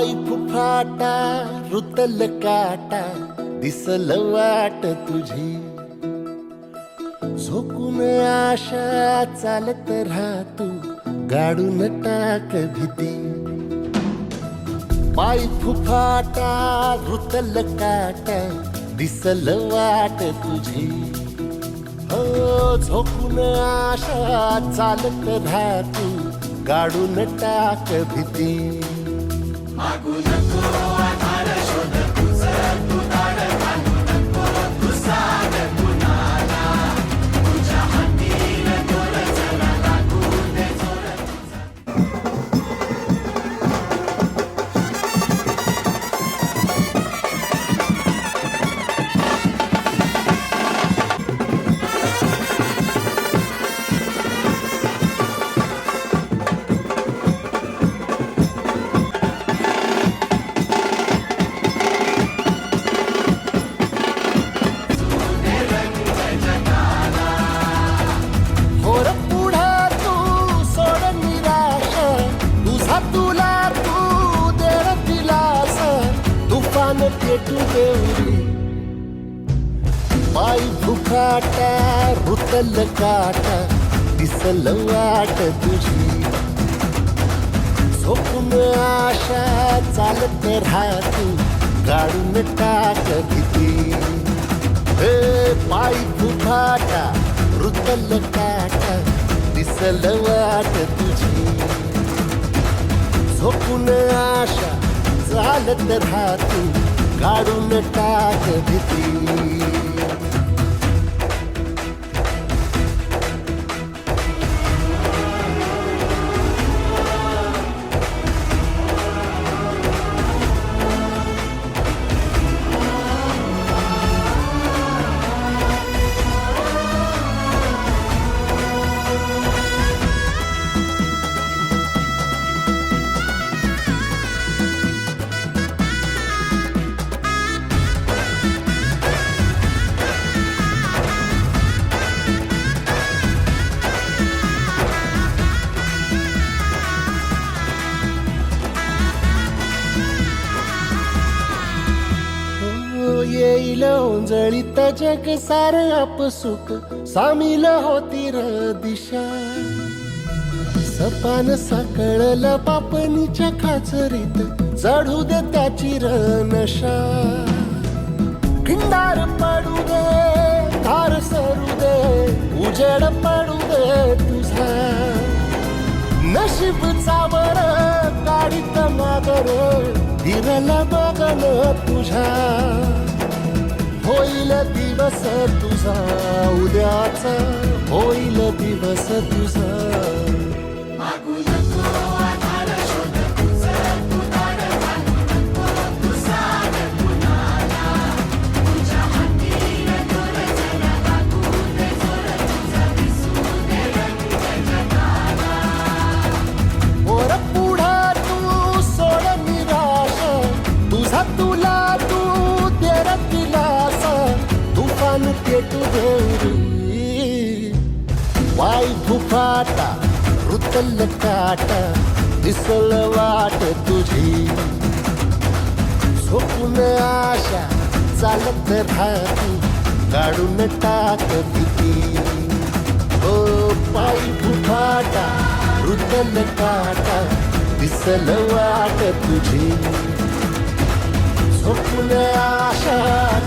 पाय फुफाटा रुतल काटा दिसल वाट तुझी झोकून आशा चालत राहतू गाडून टाक भीती पाय फुफाटा रुतल काटा दिसल वाट तुझी हो झोकून आशा चालत राहतू गाडून टाक भीती मागू नको आधार शोध तुझं तू दाड घालू नको तू साध कुणाला तुझ्या हातीन दोर जरा लागू दे जोर होर पुढे तू सोड निराश तुझा तुला तू देर दिलास तुफान पेटू देवरी पाय फुफाटा रुतल काटा दिसल वाट तुझी झोपून आशा चालत राहतू गाडून टाक भीती हे पाय फुफाटा रुतल काटा दिसल वाट तुझी झोपून आशा चालत राहतू काढून टाक भीती येईल ओंजळीत जग सार आपसुक सामील होती र दिशा सपान साकळल पापणीच्या खाचरीत चढू दे त्याची र नशा खिंडार पडू दे धार सरू दे उजेड पडू दे तुझा नशीब चावर काढीत मागर दिरला बघन तुझ्या होईल दिवस तुझा उद्याचा होईल दिवस तुझा मागू नको आधार शोध तुझं तू दाड घालू नको तू साध कुणाला तुझ्या हातीन दोर जरा लागू दे जोर तुझा दिसू दे रंग जगाला वर पुढे तू सोड निराश तुझा तुला तू देर दिलास तुफान पेटू देवरी वाय फुफाटा रुतल काटा दिसल वाट तुझी झोपून आशा चालत राहती काढून टाक भीती ओ पाय फुफाटा रुतल काटा दिसल वाट तुझी झोपून आशा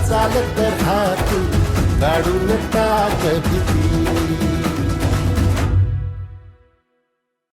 चालत राहती काढून टाक भीती